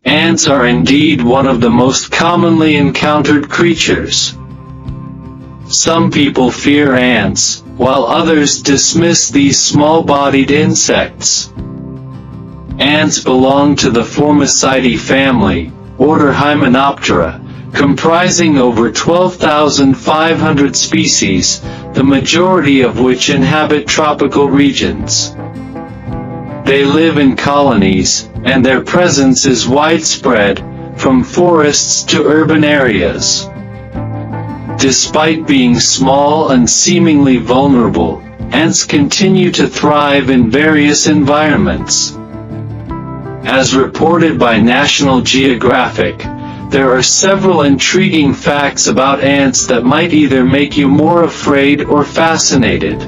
Ants are indeed one of the most commonly encountered creatures. Some people fear ants, while others dismiss these small-bodied insects. Ants belong to the Formicidae family, order Hymenoptera, comprising over 12,500 species, the majority of which inhabit tropical regions. They live in colonies, and their presence is widespread, from forests to urban areas. Despite being small and seemingly vulnerable, ants continue to thrive in various environments. As reported by National Geographic, there are several intriguing facts about ants that might either make you more afraid or fascinated.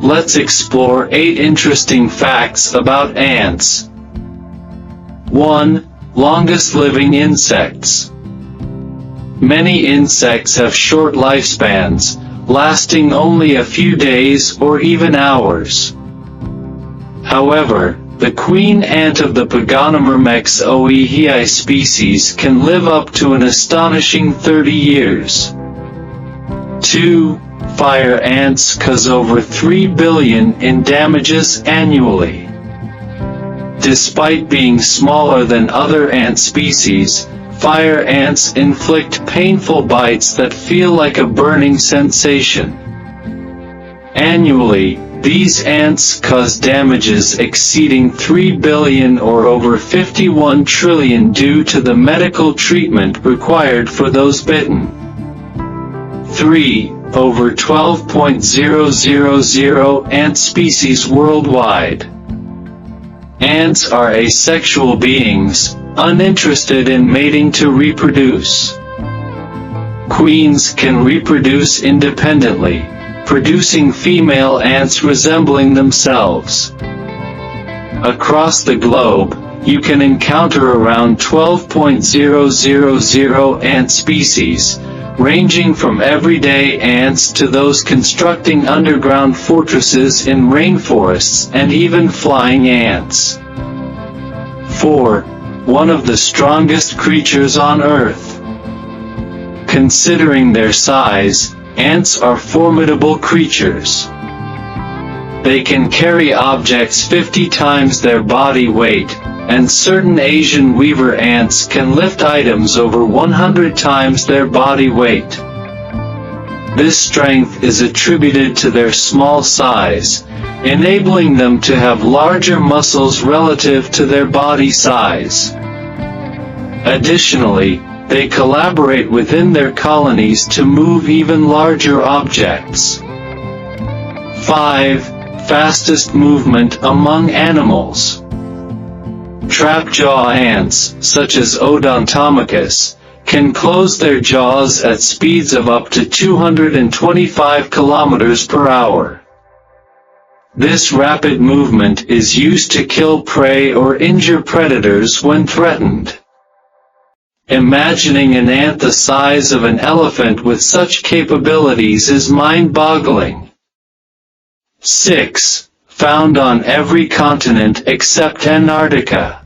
Let's explore 8 interesting facts about ants. 1. Longest living insects. Many insects have short lifespans, lasting only a few days or even hours. However, the queen ant of the Paganomermex oehii species can live up to an astonishing 30 years. 2. Fire ants cause over 3 billion in damages annually. Despite being smaller than other ant species, fire ants inflict painful bites that feel like a burning sensation. Annually, these ants cause damages exceeding 3 billion or over 51 trillion due to the medical treatment required for those bitten. 3. Over 12,000 ant species worldwide. Ants are asexual beings, uninterested in mating to reproduce. Queens can reproduce independently, producing female ants resembling themselves. Across the globe, you can encounter around 12,000 ant species, ranging from everyday ants to those constructing underground fortresses in rainforests and even flying ants. 4. One of the strongest creatures on Earth. Considering their size, ants are formidable creatures. They can carry objects 50 times their body weight, and certain Asian weaver ants can lift items over 100 times their body weight. This strength is attributed to their small size, enabling them to have larger muscles relative to their body size. Additionally, they collaborate within their colonies to move even larger objects. 5. Fastest movement among animals. Trapjaw ants, such as Odontomachus, can close their jaws at speeds of up to 225 kilometers per hour. This rapid movement is used to kill prey or injure predators when threatened. Imagining an ant the size of an elephant with such capabilities is mind-boggling. 6. Found on every continent except Antarctica.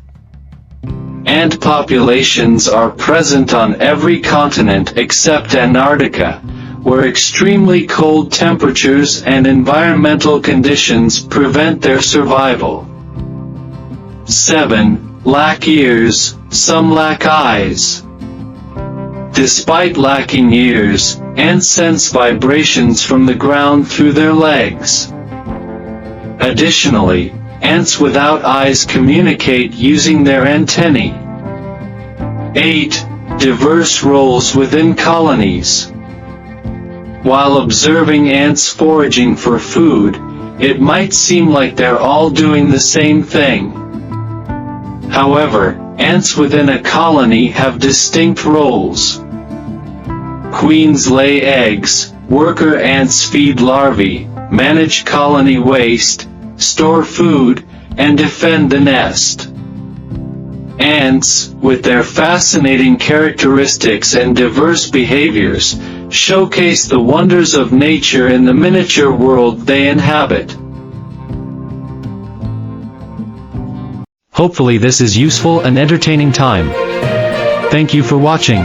Ant populations are present on every continent except Antarctica, where extremely cold temperatures and environmental conditions prevent their survival. 7. Lack ears, some lack eyes. Despite lacking ears, ants sense vibrations from the ground through their legs. Additionally, ants without eyes communicate using their antennae. 8. Diverse roles within colonies. While observing ants foraging for food, it might seem like they're all doing the same thing. However, ants within a colony have distinct roles. Queens lay eggs, worker ants feed larvae, manage colony waste, store food, and defend the nest. Ants, with their fascinating characteristics and diverse behaviors, showcase the wonders of nature in the miniature world they inhabit. Hopefully this is useful and entertaining time. Thank you for watching.